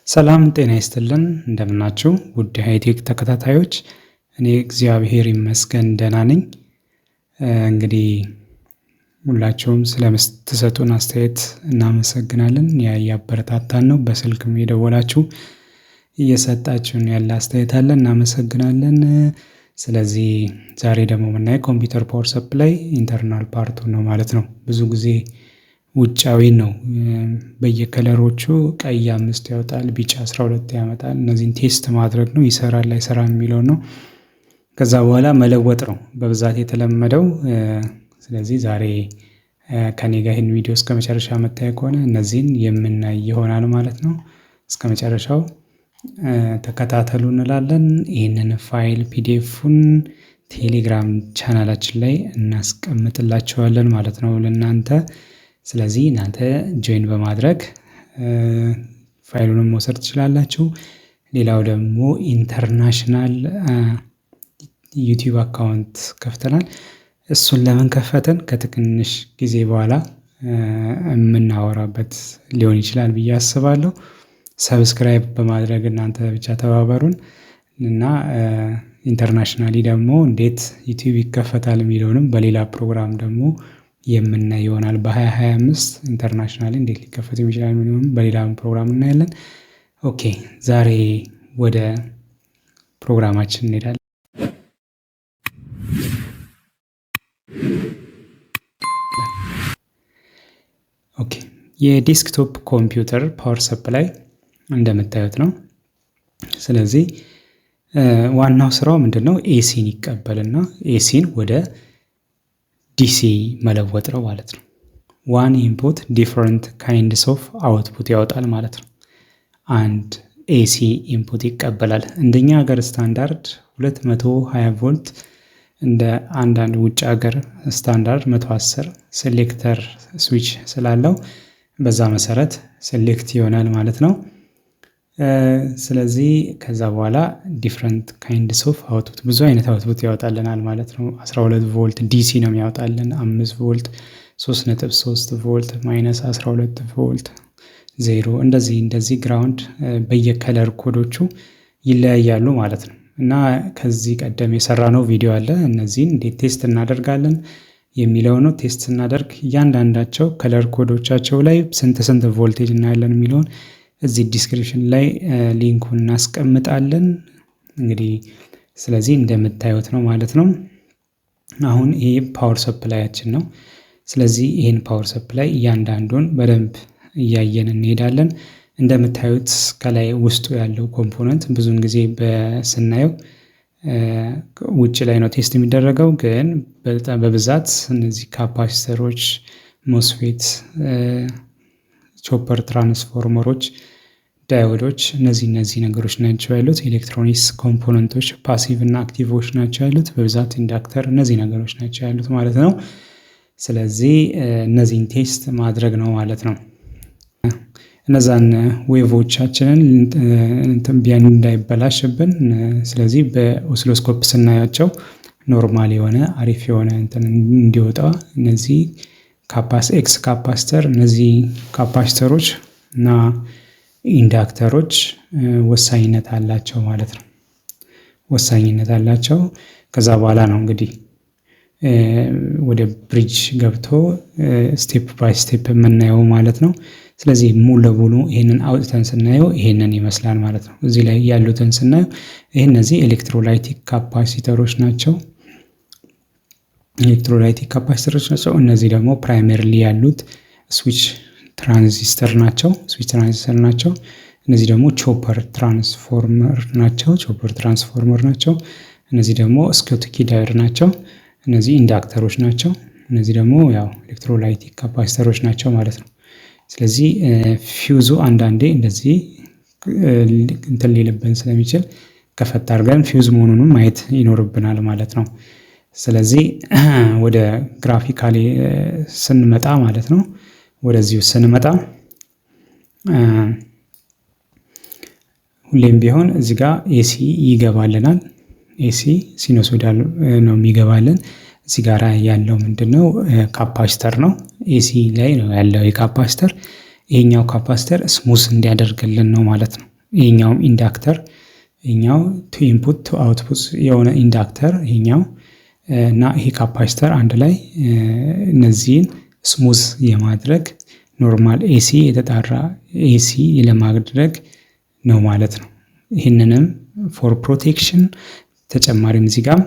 ሰላም ጤና ይስጥልን እንደምናችሁ ውድ ሃይቴክ ተከታታዮች፣ እኔ እግዚአብሔር ይመስገን ደህና ነኝ። እንግዲህ ሁላችሁም ስለምትሰጡን አስተያየት እናመሰግናለን። ያበረታታን ነው። በስልክም የደወላችሁ እየሰጣችሁን ያለ አስተያየት አለ፣ እናመሰግናለን። ስለዚህ ዛሬ ደግሞ የምናየው ኮምፒውተር ፓወር ሰፕላይ ኢንተርናል ፓርቱ ነው ማለት ነው። ብዙ ጊዜ ውጫዊ ነው። በየከለሮቹ ቀይ 5 ያወጣል፣ ቢጫ 12 ያመጣል። እነዚህን ቴስት ማድረግ ነው፣ ይሰራል አይሰራም የሚለው ነው። ከዛ በኋላ መለወጥ ነው በብዛት የተለመደው። ስለዚህ ዛሬ ከኔ ጋር ይህን ቪዲዮ እስከ መጨረሻ መታየ ከሆነ እነዚህን የምናይ ይሆናል ማለት ነው። እስከ መጨረሻው ተከታተሉ እንላለን። ይህንን ፋይል ፒዲኤፉን ቴሌግራም ቻናላችን ላይ እናስቀምጥላችኋለን ማለት ነው ለእናንተ። ስለዚህ እናንተ ጆይን በማድረግ ፋይሉንም መውሰድ ትችላላችሁ። ሌላው ደግሞ ኢንተርናሽናል ዩቲዩብ አካውንት ከፍተናል። እሱን ለምን ከፈተን ከትንሽ ጊዜ በኋላ የምናወራበት ሊሆን ይችላል ብዬ አስባለሁ። ሰብስክራይብ በማድረግ እናንተ ብቻ ተባበሩን እና ኢንተርናሽናሊ ደግሞ እንዴት ዩቲዩብ ይከፈታል የሚለውንም በሌላ ፕሮግራም ደግሞ የምናይ ይሆናል። በ2025 ኢንተርናሽናሊ እንዴት ሊከፈት ይችላል የሚለውን በሌላ ፕሮግራም እናያለን። ኦኬ፣ ዛሬ ወደ ፕሮግራማችን እንሄዳለን። ኦኬ፣ የዴስክቶፕ ኮምፒውተር ፓወር ሰፕላይ እንደምታዩት ነው። ስለዚህ ዋናው ስራው ምንድነው? ኤሲን ይቀበልና ኤሲን ወደ ዲሲ መለወጥ ነው ማለት ነው። ዋን ኢንፑት ዲፈረንት ካይንድስ ኦፍ አውትፑት ያወጣል ማለት ነው። አንድ ኤሲ ኢንፑት ይቀበላል። እንደኛ ሀገር ስታንዳርድ 220 ቮልት፣ እንደ አንዳንድ ውጭ ሀገር ስታንዳርድ 110 ሴሌክተር ስዊች ስላለው በዛ መሰረት ሴሌክት ይሆናል ማለት ነው። ስለዚህ ከዛ በኋላ ዲፍረንት ካይንድስ ኦፍ አውትፑት ብዙ አይነት አውትፑት ያወጣልናል ማለት ነው። 12 ቮልት ዲሲ ነው የሚያወጣልን፣ 5 ቮልት፣ 3.3 ቮልት፣ ማይነስ 12 ቮልት፣ 0 እንደዚህ ግራውንድ በየከለር ኮዶቹ ይለያያሉ ማለት ነው። እና ከዚህ ቀደም የሰራነው ቪዲዮ አለ። እነዚህን እንዴት ቴስት እናደርጋለን የሚለው ነው። ቴስት ስናደርግ እያንዳንዳቸው ከለር ኮዶቻቸው ላይ ስንት ቮልቴጅ እናያለን የሚለውን እዚህ ዲስክሪፕሽን ላይ ሊንኩን እናስቀምጣለን። እንግዲህ ስለዚህ እንደምታዩት ነው ማለት ነው። አሁን ይሄ ፓወር ሰፕላያችን ነው። ስለዚህ ይህን ፓወር ሰፕላይ እያንዳንዱን በደንብ እያየን እንሄዳለን። እንደምታዩት ከላይ ውስጡ ያለው ኮምፖነንት ብዙውን ጊዜ ስናየው ውጭ ላይ ነው ቴስት የሚደረገው፣ ግን በጣም በብዛት እነዚህ ካፓሲተሮች፣ ሞስፌት፣ ቾፐር ትራንስፎርመሮች፣ ዳዮዶች እነዚህ ነገሮች ናቸው ያሉት። ኤሌክትሮኒክስ ኮምፖነንቶች ፓሲቭ እና አክቲቮች ናቸው ያሉት። በብዛት ኢንዳክተር እነዚህ ነገሮች ናቸው ያሉት ማለት ነው። ስለዚህ እነዚህን ቴስት ማድረግ ነው ማለት ነው። እነዛን ዌቮቻችንን ቢያን እንዳይበላሽብን፣ ስለዚህ በኦሲሎስኮፕ ስናያቸው ኖርማል የሆነ አሪፍ የሆነ እንዲወጣ እነዚህ ኤክስ ካፓስተር እነዚህ ካፓስተሮች እና ኢንዳክተሮች ወሳኝነት አላቸው ማለት ነው። ወሳኝነት አላቸው። ከዛ በኋላ ነው እንግዲህ ወደ ብሪጅ ገብቶ ስቴፕ ባይ ስቴፕ የምናየው ማለት ነው። ስለዚህ ሙሉ ለሙሉ ይህንን አውጥተን ስናየው ይህንን ይመስላል ማለት ነው። እዚህ ላይ ያሉትን ስናየው እነዚህ ኤሌክትሮላይቲክ ካፓሲተሮች ናቸው። ኤሌክትሮላይቲክ ካፓሲተሮች ናቸው። እነዚህ ደግሞ ፕራይመሪሊ ያሉት ስዊች ትራንዚስተር ናቸው። እነዚህ ደግሞ ቾፐር ትራንስፎርመር ናቸው። እነዚህ ደግሞ ስኮትኪ ዳዮድ ናቸው። እነዚህ ኢንዳክተሮች ናቸው። እነዚህ ደግሞ ያው ኤሌክትሮላይቲክ ካፓሲተሮች ናቸው ማለት ነው። ስለዚህ ፊውዙ አንዳንዴ እንደዚህ ሊልብን ስለሚችል ከፈት አድርገን ፊውዝ መሆኑንም ማየት ይኖርብናል ማለት ነው። ስለዚህ ወደ ግራፊካሊ ስንመጣ ማለት ነው፣ ወደዚሁ ስንመጣ ሁሌም ቢሆን እዚህ ጋር ኤሲ ይገባልናል። ኤሲ ሲኖሶይዳል ነው የሚገባልን። እዚህ ጋር ያለው ምንድነው? ካፓሲተር ነው። ኤሲ ላይ ነው ያለው የካፓሲተር። ይሄኛው ካፓሲተር ስሙዝ እንዲያደርግልን ነው ማለት ነው። ይሄኛውም ኢንዳክተር ይሄኛው ቱ ኢንፑት ቱ አውትፑት የሆነ ኢንዳክተር ይሄኛው እና ይሄ ካፓሲተር አንድ ላይ እነዚህን ስሙዝ የማድረግ ኖርማል ኤሲ የተጣራ ኤሲ ለማድረግ ነው ማለት ነው። ይህንንም ፎር ፕሮቴክሽን ተጨማሪም እዚህ ጋር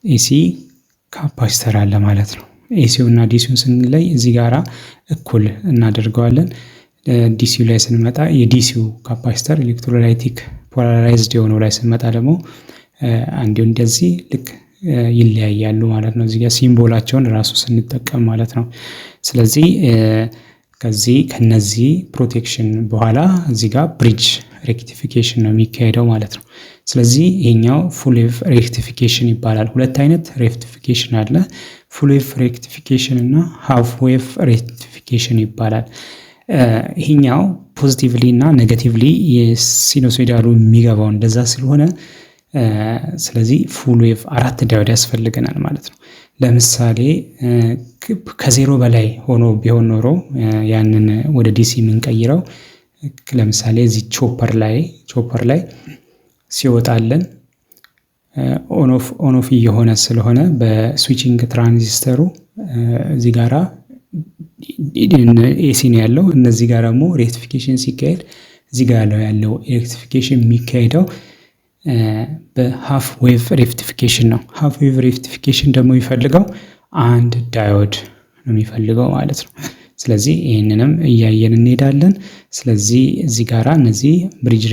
ኤሲ ካፓሲተር አለ ማለት ነው። ኤሲው እና ዲሲውን ስንለይ እዚህ ጋራ እኩል እናደርገዋለን። ዲሲው ላይ ስንመጣ የዲሲው ካፓሲተር ኤሌክትሮላይቲክ ፖላራይዝድ የሆነው ላይ ስንመጣ ደግሞ አንዲሁ እንደዚህ ልክ ይለያያሉ ማለት ነው። እዚህ ጋር ሲምቦላቸውን ራሱ ስንጠቀም ማለት ነው። ስለዚህ ከነዚህ ፕሮቴክሽን በኋላ እዚህ ጋር ብሪጅ ሬክቲፊኬሽን ነው የሚካሄደው ማለት ነው። ስለዚህ ይሄኛው ፉል ዌቭ ሬክቲፊኬሽን ይባላል። ሁለት አይነት ሬክቲፊኬሽን አለ። ፉል ዌቭ ሬክቲፊኬሽን እና ሃፍ ዌቭ ሬክቲፊኬሽን ይባላል። ይሄኛው ፖዚቲቭሊ እና ኔጋቲቭሊ የሲኖሶይዳሉ የሚገባው እንደዛ ስለሆነ ስለዚህ ፉል ዌቭ 4 ዳዮድ ያስፈልገናል ማለት ነው። ለምሳሌ ከዜሮ በላይ ሆኖ ቢሆን ኖሮ ያንን ወደ ዲሲ የምንቀይረው ለምሳሌ እዚህ ቾፐር ላይ ሲወጣለን ኦን ኦፍ እየሆነ ስለሆነ በስዊቺንግ ትራንዚስተሩ እዚህ ጋራ ኤሲ ነው ያለው። እነዚህ ጋር ደግሞ ሬክቲፊኬሽን ሲካሄድ እዚህ ጋር ያለው ሬክቲፊኬሽን የሚካሄደው በሃፍ ዌቭ ሬክቲፊኬሽን ነው። ሃፍ ዌቭ ሬክቲፊኬሽን ደግሞ የሚፈልገው አንድ ዳዮድ ነው የሚፈልገው ማለት ነው። ስለዚህ ይህንንም እያየን እንሄዳለን። ስለዚህ እዚህ ጋራ እነዚህ ብሪጅ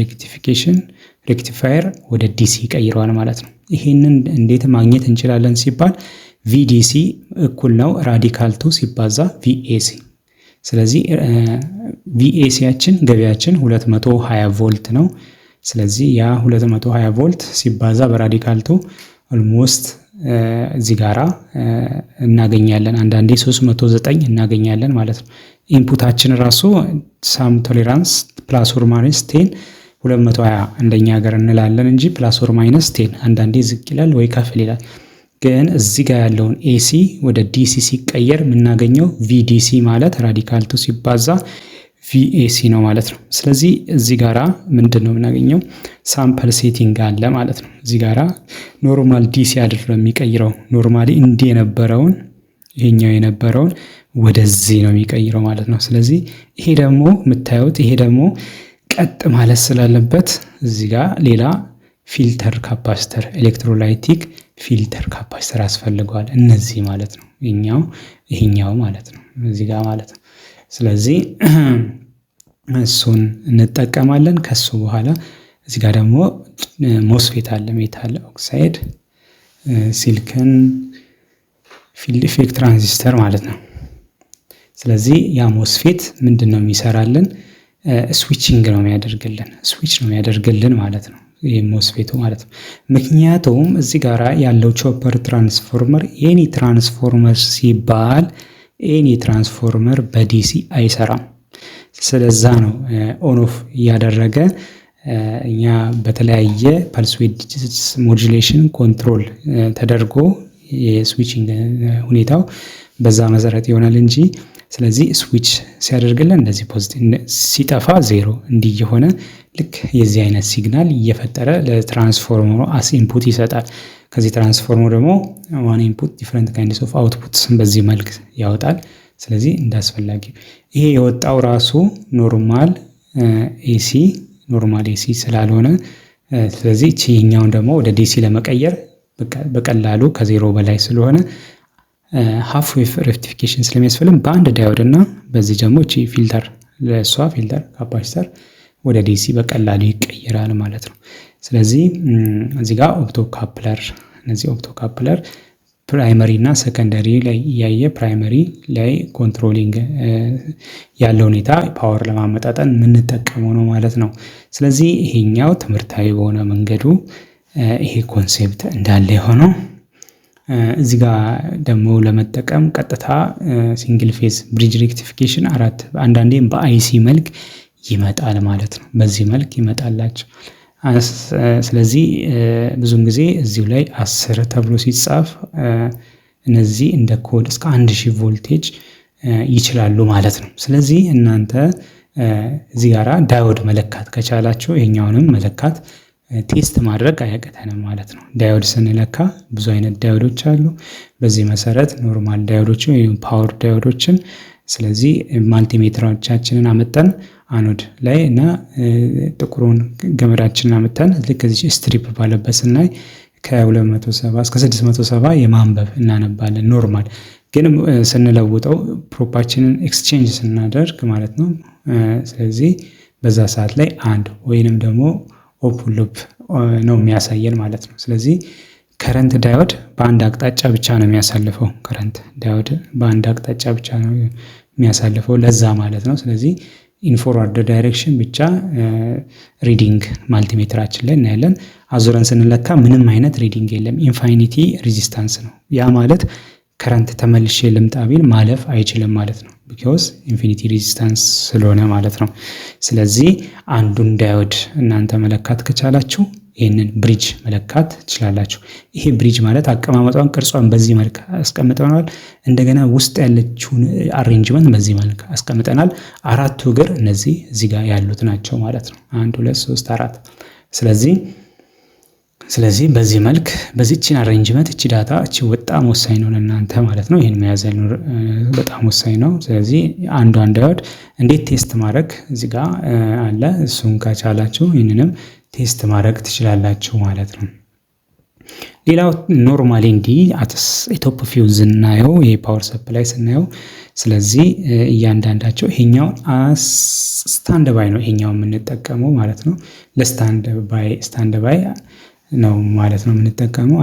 ሬክቲፋየር ወደ ዲሲ ይቀይረዋል ማለት ነው። ይህንን እንዴት ማግኘት እንችላለን ሲባል ቪዲሲ እኩል ነው ራዲካል ቱ ሲባዛ ቪኤሲ። ስለዚህ ቪኤሲያችን ገቢያችን 220 ቮልት ነው። ስለዚህ ያ 220 ቮልት ሲባዛ በራዲካል ቱ ኦልሞስት እዚህ ጋራ እናገኛለን። አንዳንዴ 309 እናገኛለን ማለት ነው። ኢንፑታችን ራሱ ሳም ቶሌራንስ ፕላስ ኦር ማይነስ 10 220 እንደኛ ሀገር እንላለን እንጂ ፕላስ ኦር ማይነስ 10 አንዳንዴ ዝቅ ይላል ወይ ከፍ ይላል። ግን እዚህ ጋር ያለውን ኤሲ ወደ ዲሲ ሲቀየር የምናገኘው ቪዲሲ ማለት ራዲካል ቱ ሲባዛ ቪኤሲ ነው ማለት ነው። ስለዚህ እዚህ ጋራ ምንድን ነው የምናገኘው? ሳምፕል ሴቲንግ አለ ማለት ነው። እዚህ ጋራ ኖርማል ዲሲ አድርጎ የሚቀይረው ኖርማሊ እንዲህ የነበረውን ይሄኛው የነበረውን ወደዚህ ነው የሚቀይረው ማለት ነው። ስለዚህ ይሄ ደግሞ የምታዩት ይሄ ደግሞ ቀጥ ማለት ስላለበት እዚህ ጋር ሌላ ፊልተር ካፓሲተር ኤሌክትሮላይቲክ ፊልተር ካፓሲተር ያስፈልገዋል። እነዚህ ማለት ነው ይሄኛው ማለት ነው እዚህ ጋር ማለት ነው። ስለዚህ እሱን እንጠቀማለን። ከሱ በኋላ እዚህ ጋር ደግሞ ሞስፌት አለ፣ ሜታል ኦክሳይድ ሲሊከን ፊልድ ኢፌክት ትራንዚስተር ማለት ነው። ስለዚህ ያ ሞስፌት ምንድን ነው የሚሰራልን? ስዊች ነው የሚያደርግልን ማለት ነው። ይህ ሞስፌቱ ማለት ነው። ምክንያቱም እዚህ ጋር ያለው ቾፐር ትራንስፎርመር ኤኒ ትራንስፎርመር ሲባል ኤኒ ትራንስፎርመር በዲሲ አይሰራም። ስለዛ ነው ኦን ኦፍ እያደረገ እኛ በተለያየ ፐልስ ዊድዝ ሞጁሌሽን ኮንትሮል ተደርጎ የስዊቺንግ ሁኔታው በዛ መሰረት ይሆናል እንጂ ስለዚህ ስዊች ሲያደርግልን እንደዚህ ፖዚቲቭ ሲጠፋ ዜሮ እንዲህ የሆነ ልክ የዚህ አይነት ሲግናል እየፈጠረ ለትራንስፎርመሩ አስ ኢንፑት ይሰጣል። ከዚህ ትራንስፎርመር ደግሞ ዋን ኢንፑት ዲፈረንት ካይንድስ ኦፍ አውትፑትስ በዚህ መልክ ያወጣል። ስለዚህ እንዳስፈላጊ ይሄ የወጣው ራሱ ኖርማል ኤሲ ስላልሆነ ስለዚህ ቺኛውን ደግሞ ወደ ዲሲ ለመቀየር በቀላሉ ከዜሮ በላይ ስለሆነ ሃፍ ዌቭ ሬክቲፊኬሽን ስለሚያስፈልግ በአንድ ዳዮድ እና በዚህ ደግሞ ፊልተር ለሷ ፊልተር ካፓሲተር ወደ ዲሲ በቀላሉ ይቀየራል ማለት ነው። ስለዚህ እዚህ ጋር እነዚህ ኦፕቶካፕለር ፕራይመሪ እና ሰከንደሪ ላይ ያየ ፕራይመሪ ላይ ኮንትሮሊንግ ያለው ሁኔታ ፓወር ለማመጣጠን የምንጠቀመው ነው ማለት ነው። ስለዚህ ይሄኛው ትምህርታዊ በሆነ መንገዱ ይሄ ኮንሴፕት እንዳለ የሆነው እዚህ ጋር ደግሞ ለመጠቀም ቀጥታ ሲንግል ፌዝ ብሪጅ ሬክቲፊኬሽን አንዳንዴም በአይሲ መልክ ይመጣል ማለት ነው። በዚህ መልክ ይመጣላቸው። ስለዚህ ብዙም ጊዜ እዚሁ ላይ 10 ተብሎ ሲጻፍ እነዚህ እንደ ኮድ እስከ 1000 ቮልቴጅ ይችላሉ ማለት ነው። ስለዚህ እናንተ እዚህ ጋራ ዳዮድ መለካት ከቻላችሁ ይሄኛውንም መለካት ቴስት ማድረግ አያቅተንም ማለት ነው። ዳዮድ ስንለካ ብዙ አይነት ዳዮዶች አሉ። በዚህ መሰረት ኖርማል ዳዮዶችን ወይም ፓወር ዳዮዶችን ስለዚህ ማልቲሜትሮቻችንን አመጣን አኖድ ላይ እና ጥቁሩን ገመዳችንን አመጣን ልክ እዚህ ስትሪፕ ባለበት ስናይ ከ270 እስከ 670 የማንበብ እናነባለን። ኖርማል ግን ስንለውጠው ፕሮፓችንን ኤክስቼንጅ ስናደርግ ማለት ነው። ስለዚህ በዛ ሰዓት ላይ አንድ ወይንም ደግሞ ኦፕን ሉፕ ነው የሚያሳየን ማለት ነው። ስለዚህ ከረንት ዳዮድ በአንድ አቅጣጫ ብቻ ነው የሚያሳልፈው። ከረንት ዳዮድ በአንድ አቅጣጫ ብቻ ነው የሚያሳልፈው ለዛ ማለት ነው። ስለዚህ ኢንፎርዋርድ ዳይሬክሽን ብቻ ሪዲንግ ማልቲሜትራችን ላይ እናያለን። አዙረን ስንለካ ምንም አይነት ሪዲንግ የለም። ኢንፋይኒቲ ሬዚስታንስ ነው። ያ ማለት ከረንት ተመልሼ ልምጣ ቢል ማለፍ አይችልም ማለት ነው። ቢኮዝ ኢንፊኒቲ ሬዚስታንስ ስለሆነ ማለት ነው። ስለዚህ አንዱን ዳዮድ እናንተ መለካት ከቻላችሁ ይህንን ብሪጅ መለካት ትችላላችሁ። ይሄ ብሪጅ ማለት አቀማመጧን ቅርጿን በዚህ መልክ አስቀምጠናል። እንደገና ውስጥ ያለችውን አሬንጅመንት በዚህ መልክ አስቀምጠናል። አራቱ እግር እነዚህ እዚህ ጋር ያሉት ናቸው ማለት ነው። 1 2 3 4 ስለዚህ በዚህ መልክ በዚህችን አሬንጅመንት እቺ ዳታ እቺ በጣም ወሳኝ ነው ለእናንተ ማለት ነው። ይሄን መያዝ በጣም ወሳኝ ነው። ስለዚህ አንዷን ዳዮድ እንዴት ቴስት ማድረግ እዚህ ጋር አለ። እሱን ከቻላችሁ ይህንንም ቴስት ማድረግ ትችላላችሁ ማለት ነው። ሌላው ኖርማሊ እንዲህ ቶፕ ፊውዝ ስናየው የፓወር ሰፕላይ ስናየው ስለዚህ እያንዳንዳቸው ይሄኛው ስታንድ ባይ ነው ይሄኛው የምንጠቀመው ማለት ነው። ስታንድ ባይ ነው ማለት ነው የምንጠቀመው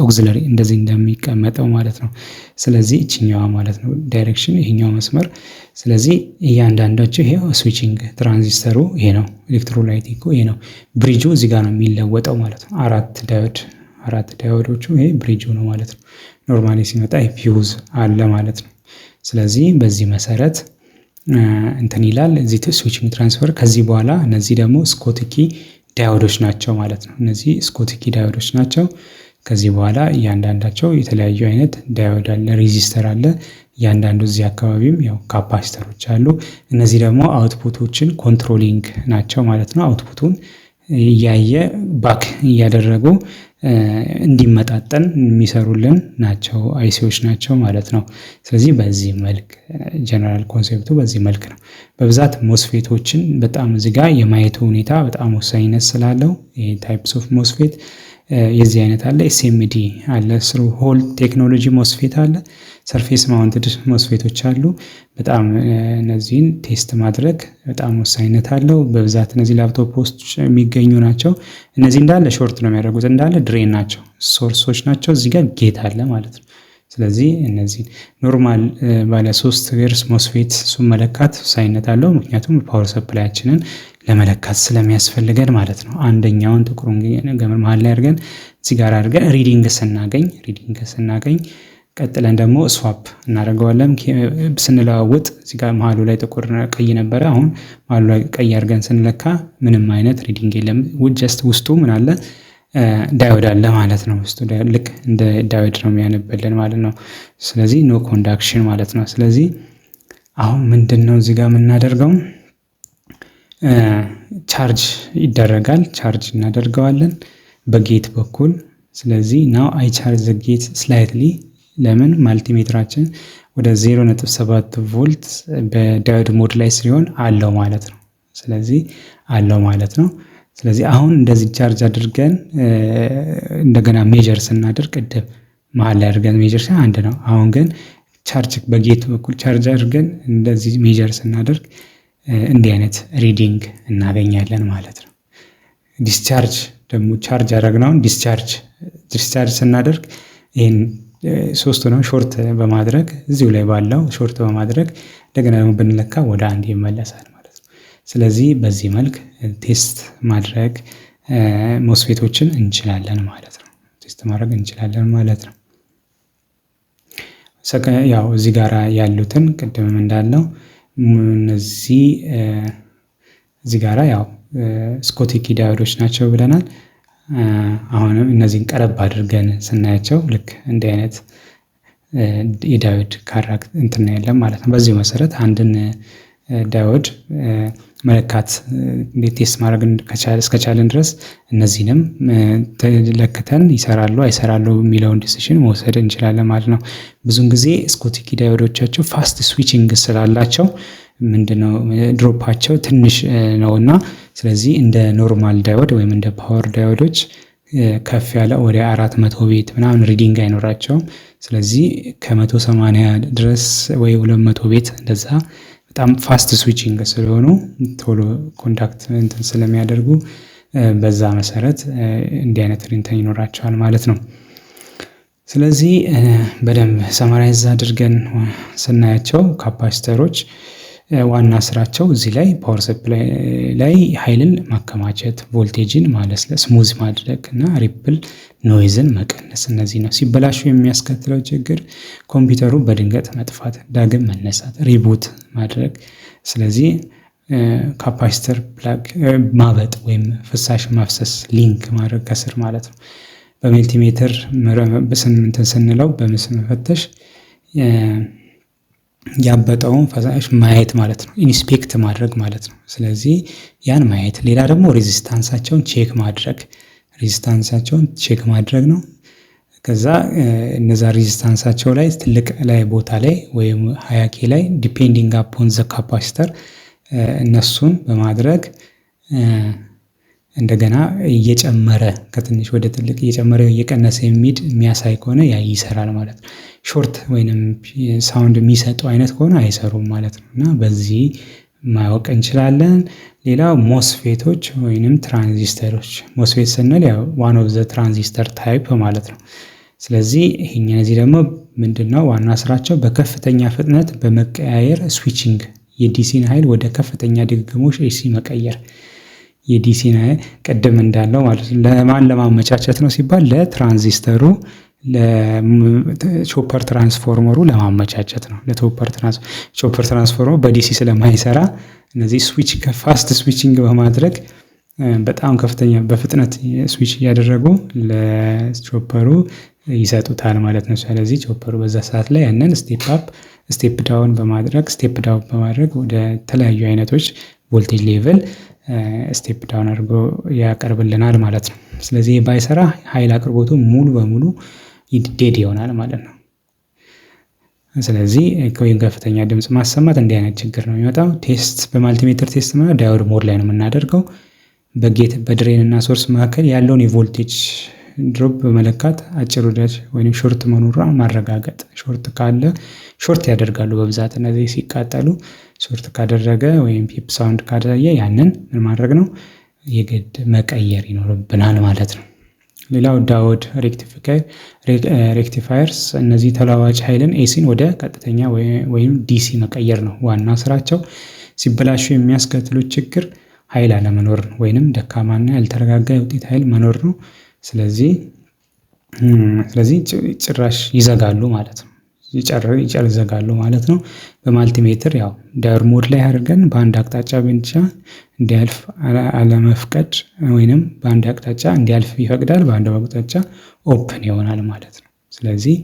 ኦግዚለሪ እንደዚህ እንደሚቀመጠው ማለት ነው። ስለዚህ እችኛዋ ማለት ነው ዳይሬክሽን ይሄኛው መስመር። ስለዚህ እያንዳንዳቸው ይሄ ስዊቺንግ ትራንዚስተሩ ይሄ ነው፣ ኤሌክትሮላይቲኩ ይሄ ነው፣ ብሪጁ እዚህ ጋር ነው የሚለወጠው ማለት ነው። አራት ዳዮዶቹ ይሄ ብሪጁ ነው ማለት ነው። ኖርማሊ ሲመጣ ፊውዝ አለ ማለት ነው። ስለዚህ በዚህ መሰረት እንትን ይላል እዚህ ስዊቺንግ ትራንስፈር። ከዚህ በኋላ እነዚህ ደግሞ ስኮትኪ ዳዮዶች ናቸው ማለት ነው። እነዚህ ስኮትኪ ዳዮዶች ናቸው። ከዚህ በኋላ እያንዳንዳቸው የተለያዩ አይነት ዳዮድ አለ፣ ሬዚስተር አለ። እያንዳንዱ እዚህ አካባቢም ያው ካፓሲተሮች አሉ። እነዚህ ደግሞ አውትፑቶችን ኮንትሮሊንግ ናቸው ማለት ነው። አውትፑቱን እያየ ባክ እያደረጉ እንዲመጣጠን የሚሰሩልን ናቸው፣ አይሲዎች ናቸው ማለት ነው። ስለዚህ በዚህ መልክ ጀነራል ኮንሴፕቱ በዚህ መልክ ነው። በብዛት ሞስፌቶችን በጣም እዚህ ጋር የማየቱ ሁኔታ በጣም ወሳኝነት ስላለው ታይፕስ ኦፍ ሞስፌት የዚህ አይነት አለ። ኤስኤምዲ አለ፣ ስሩ ሆል ቴክኖሎጂ ሞስፌት አለ፣ ሰርፌስ ማውንትድ ሞስፌቶች አሉ። በጣም እነዚህን ቴስት ማድረግ በጣም ወሳኝነት አለው። በብዛት እነዚህ ላፕቶፕ ውስጥ የሚገኙ ናቸው። እነዚህ እንዳለ ሾርት ነው የሚያደርጉት፣ እንዳለ ድሬን ናቸው፣ ሶርሶች ናቸው። እዚህ ጋር ጌት አለ ማለት ነው። ስለዚህ እነዚህ ኖርማል ባለ 3 እግር ሞስፌት እሱን መለካት ወሳኝነት አለው። ምክንያቱም ፓወር ሰፕላያችንን ለመለካት ስለሚያስፈልገን ማለት ነው። አንደኛውን ጥቁሩን ገመድ መሀል ላይ አድርገን እዚህ ጋር አድርገን ሪዲንግ ስናገኝ ቀጥለን ደግሞ ስዋፕ እናደርገዋለን። ስንለዋውጥ እዚህ ጋር መሀሉ ላይ ጥቁር ቀይ ነበረ። አሁን መሀሉ ላይ ቀይ አድርገን ስንለካ ምንም አይነት ሪዲንግ የለም። ጀስት ውስጡ ምን አለ? ዳዮድ አለ ማለት ነው። ውስጡ ልክ እንደ ዳዮድ ነው የሚያነብልን ማለት ነው። ስለዚህ ኖ ኮንዳክሽን ማለት ነው። ስለዚህ አሁን ምንድን ነው እዚህ ጋር የምናደርገው? ቻርጅ ይደረጋል። ቻርጅ እናደርገዋለን በጌት በኩል። ስለዚህ ናው አይ ቻርጅ ዘ ጌት ስላይትሊ። ለምን? ማልቲሜትራችን ወደ 0.7 ቮልት በዳዮድ ሞድ ላይ ሲሆን አለው ማለት ነው። ስለዚህ አለው ማለት ነው። ስለዚህ አሁን እንደዚህ ቻርጅ አድርገን እንደገና ሜጀር ስናደርግ ቅድም መሀል ላይ አድርገን ሜጀር አንድ ነው። አሁን ግን ቻርጅ በጌት በኩል ቻርጅ አድርገን እንደዚህ ሜጀር ስናደርግ እንዲህ አይነት ሪዲንግ እናገኛለን ማለት ነው። ዲስቻርጅ ደግሞ ቻርጅ አደረግነውን ዲስቻርጅ ስናደርግ ይህን ሶስቱ ነው ሾርት በማድረግ እዚሁ ላይ ባለው ሾርት በማድረግ እንደገና ደግሞ ብንለካ ወደ አንድ ይመለሳል ማለት ነው። ስለዚህ በዚህ መልክ ቴስት ማድረግ ሞስፌቶችን እንችላለን ማለት ነው። ቴስት ማድረግ እንችላለን ማለት ነው። ያው እዚህ ጋር ያሉትን ቅድምም እንዳለው እነዚህ እዚህ ጋራ ያው ስኮትኪ ዳዮዶች ናቸው ብለናል። አሁንም እነዚህን ቀረብ አድርገን ስናያቸው ልክ እንዲህ አይነት የዳዮድ ካራክተር እንትን ያለን ማለት ነው። በዚህ መሰረት አንድን ዳዮድ መለካት እንዴት ቴስት ማድረግ እስከቻለን ድረስ እነዚህንም ለክተን ይሰራሉ አይሰራሉ የሚለውን ዲሲሽን መውሰድ እንችላለን ማለት ነው። ብዙውን ጊዜ ስኮትኪ ዳዮዶቻቸው ፋስት ስዊቺንግ ስላላቸው ምንድነው ድሮፓቸው ትንሽ ነውና ስለዚህ እንደ ኖርማል ዳዮድ ወይም እንደ ፓወር ዳዮዶች ከፍ ያለ ወደ 400 ቤት ምናምን ሪዲንግ አይኖራቸውም። ስለዚህ ከ180 ድረስ ወይ 200 ቤት እንደዛ በጣም ፋስት ስዊቺንግ ስለሆኑ ቶሎ ኮንዳክት እንትን ስለሚያደርጉ በዛ መሰረት እንዲህ አይነት እንትን ይኖራቸዋል ማለት ነው። ስለዚህ በደንብ ሰማራይዝ አድርገን ስናያቸው ካፓሲተሮች ዋና ስራቸው እዚህ ላይ ፓወር ሰፕላይ ላይ ኃይልን ማከማቸት፣ ቮልቴጅን ማለስለስ፣ ስሙዝ ማድረግ እና ሪፕል ኖይዝን መቀነስ እነዚህ ነው። ሲበላሹ የሚያስከትለው ችግር ኮምፒውተሩ በድንገት መጥፋት፣ ዳግም መነሳት፣ ሪቡት ማድረግ። ስለዚህ ካፓሲተር ፕላግ ማበጥ ወይም ፍሳሽ ማፍሰስ ሊንክ ማድረግ ከስር ማለት ነው። በሜልቲሜትር ስንለው በምስል መፈተሽ ያበጠውን ፈሳሽ ማየት ማለት ነው። ኢንስፔክት ማድረግ ማለት ነው። ስለዚህ ያን ማየት። ሌላ ደግሞ ሬዚስታንሳቸውን ቼክ ማድረግ ነው። ከዛ እነዛ ሬዚስታንሳቸው ላይ ትልቅ ላይ ቦታ ላይ ወይም 20K ላይ ዲፔንዲንግ አፖን ዘ ካፓሲተር እነሱን በማድረግ እንደገና እየጨመረ ከትንሽ ወደ ትልቅ እየጨመረ እየቀነሰ የሚያሳይ ከሆነ ያ ይሰራል ማለት ነው። ሾርት ወይንም ሳውንድ የሚሰጡ አይነት ከሆነ አይሰሩም ማለት ነው። እና በዚህ ማወቅ እንችላለን። ሌላው ሞስፌቶች ወይንም ትራንዚስተሮች። ሞስፌት ስንል ያው ዋን ኦፍ ዘ ትራንዚስተር ታይፕ ማለት ነው። ስለዚህ እነዚህ ደግሞ ምንድነው ዋና ስራቸው? በከፍተኛ ፍጥነት በመቀያየር ስዊቺንግ የዲሲን ኃይል ወደ ከፍተኛ ድግግሞሽ ኤሲ መቀየር። የዲሲን ኃይል ቅድም እንዳለው ማለት ነው። ለማን ለማመቻቸት ነው ሲባል ለትራንዚስተሩ ለቾፐር ትራንስፎርመሩ ለማመቻቸት ነው። ቾፐር ትራንስፎርመሩ በዲሲ ስለማይሰራ እነዚህ ስዊች ከፋስት ስዊቺንግ በማድረግ በጣም ከፍተኛ በፍጥነት ስዊች እያደረጉ ለቾፐሩ ይሰጡታል ማለት ነው። ስለዚህ ቾፐሩ በዛ ሰዓት ላይ ያንን ስቴፕ ዳውን በማድረግ ወደ ተለያዩ አይነቶች ቮልቴጅ ሌቭል ስቴፕ ዳውን አድርጎ ያቀርብልናል ማለት ነው። ስለዚህ ባይሰራ ኃይል አቅርቦቱ ሙሉ በሙሉ ዴድ ይሆናል ማለት ነው። ስለዚህ ወይም ከፍተኛ ድምፅ ማሰማት እንዲህ አይነት ችግር ነው የሚመጣው። ቴስት በማልቲሜትር ቴስት ማለት ዳዮድ ሞድ ላይ ነው የምናደርገው። በድሬን እና ሶርስ መካከል ያለውን የቮልቴጅ ድሮፕ በመለካት አጭር ወዳጅ ወይም ሾርት መኖሯን ማረጋገጥ። ሾርት ካለ ሾርት ያደርጋሉ በብዛት እነዚህ ሲቃጠሉ። ሾርት ካደረገ ወይም ፒፕ ሳውንድ ካደረየ ያንን ምን ማድረግ ነው የግድ መቀየር ይኖርብናል ማለት ነው። ሌላው ዳዮድ ሬክቲፋየርስ እነዚህ ተለዋዋጭ ኃይልን ኤሲን ወደ ቀጥተኛ ወይም ዲሲ መቀየር ነው ዋና ስራቸው። ሲበላሹ የሚያስከትሉት ችግር ኃይል አለመኖር ወይንም ደካማና ያልተረጋጋ የውጤት ኃይል መኖር ነው። ስለዚህ ጭራሽ ይዘጋሉ ማለት ነው። ይዘጋሉ ማለት ነው። በማልቲሜትር ያው ዳዮድ ሞድ ላይ አድርገን በአንድ አቅጣጫ ብቻ እንዲያልፍ አለመፍቀድ ወይንም በአንድ አቅጣጫ እንዲያልፍ ይፈቅዳል፣ በአንድ አቅጣጫ ኦፕን ይሆናል ማለት ነው። ስለዚህ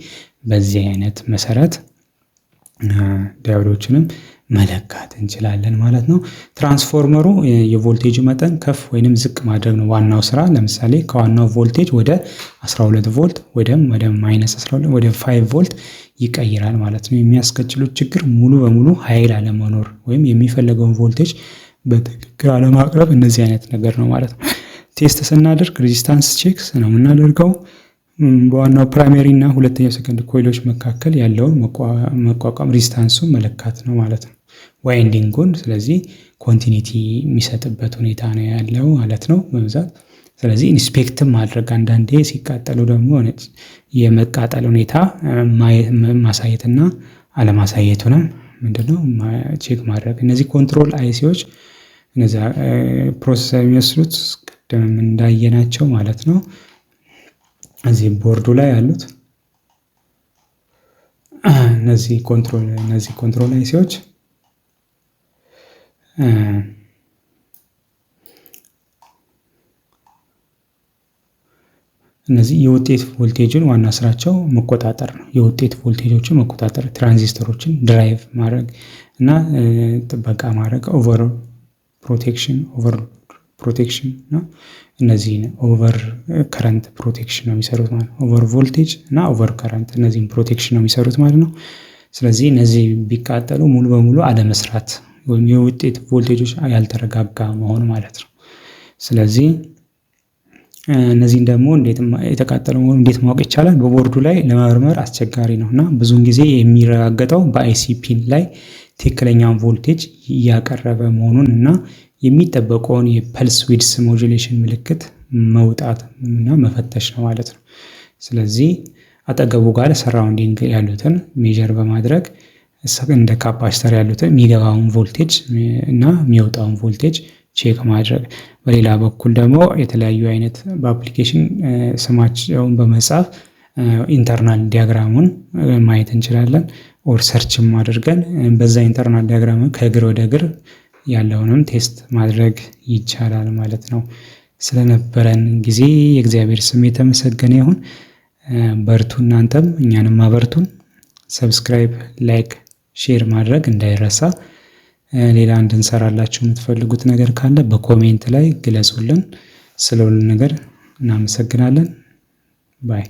በዚህ አይነት መሰረት ዳዮዶችንም መለካት እንችላለን ማለት ነው። ትራንስፎርመሩ የቮልቴጅ መጠን ከፍ ወይንም ዝቅ ማድረግ ነው ዋናው ስራ። ለምሳሌ ከዋናው ቮልቴጅ ወደ 12 ቮልት ወደ -12 ወደ 5 ቮልት ይቀይራል ማለት ነው። የሚያስከትሉት ችግር ሙሉ በሙሉ ኃይል አለመኖር ወይም የሚፈለገውን ቮልቴጅ በትክክል አለማቅረብ እነዚህ አይነት ነገር ነው ማለት ነው። ቴስት ስናደርግ ሬዚስታንስ ቼክስ ነው የምናደርገው። በዋናው ፕራይመሪ እና ሁለተኛው ሰከንድ ኮይሎች መካከል ያለውን መቋቋም ሬዚስታንሱን መለካት ነው ማለት ነው። ዋይንዲንጉን ስለዚህ ኮንቲኒቲ የሚሰጥበት ሁኔታ ነው ያለው ማለት ነው በብዛት። ስለዚህ ኢንስፔክትም ማድረግ አንዳንዴ ሲቃጠሉ ደግሞ የመቃጠል ሁኔታ ማሳየትና አለማሳየቱንም ምንድነው ቼክ ማድረግ። እነዚህ ኮንትሮል አይሲዎች እነዚያ ፕሮሰሰር የሚመስሉት ቅድም እንዳየናቸው ማለት ነው። እዚህ ቦርዱ ላይ ያሉት እነዚህ ኮንትሮል አይሲዎች እነዚህ የውጤት ቮልቴጅን ዋና ስራቸው መቆጣጠር ነው። የውጤት ቮልቴጆችን መቆጣጠር፣ ትራንዚስተሮችን ድራይቭ ማድረግ እና ጥበቃ ማድረግ፣ ኦቨር ፕሮቴክሽን ነው። እነዚህ ኦቨር ከረንት ፕሮቴክሽን ነው የሚሰሩት ማለት ነው። ኦቨር ቮልቴጅ እና ኦቨር ከረንት እነዚህም ፕሮቴክሽን ነው የሚሰሩት ማለት ነው። ስለዚህ እነዚህ ቢቃጠሉ ሙሉ በሙሉ አለመስራት ወይም የውጤት ቮልቴጆች ያልተረጋጋ መሆን ማለት ነው። ስለዚህ እነዚህን ደግሞ የተቃጠለው መሆኑን እንዴት ማወቅ ይቻላል? በቦርዱ ላይ ለመመርመር አስቸጋሪ ነው እና ብዙውን ጊዜ የሚረጋገጠው በአይሲ ፒን ላይ ትክክለኛውን ቮልቴጅ እያቀረበ መሆኑን እና የሚጠበቀውን የፐልስ ዊድስ ሞጁሌሽን ምልክት መውጣት እና መፈተሽ ነው ማለት ነው። ስለዚህ አጠገቡ ጋር ሰራውንዲንግ ያሉትን ሜጀር በማድረግ እንደ ካፓሲተር ያሉትን የሚገባውን ቮልቴጅ እና የሚወጣውን ቮልቴጅ ቼክ ማድረግ። በሌላ በኩል ደግሞ የተለያዩ አይነት በአፕሊኬሽን ስማቸውን በመጻፍ ኢንተርናል ዲያግራሙን ማየት እንችላለን። ኦር ሰርችም አድርገን በዛ ኢንተርናል ዲያግራሙን ከእግር ወደ እግር ያለውንም ቴስት ማድረግ ይቻላል ማለት ነው። ስለነበረን ጊዜ የእግዚአብሔር ስም የተመሰገነ ይሁን። በርቱ፣ እናንተም እኛንም አበርቱን። ሰብስክራይብ፣ ላይክ፣ ሼር ማድረግ እንዳይረሳ። ሌላ እንድንሰራላችሁ የምትፈልጉት ነገር ካለ በኮሜንት ላይ ግለጹልን። ስለ ሁሉ ነገር እናመሰግናለን። ባይ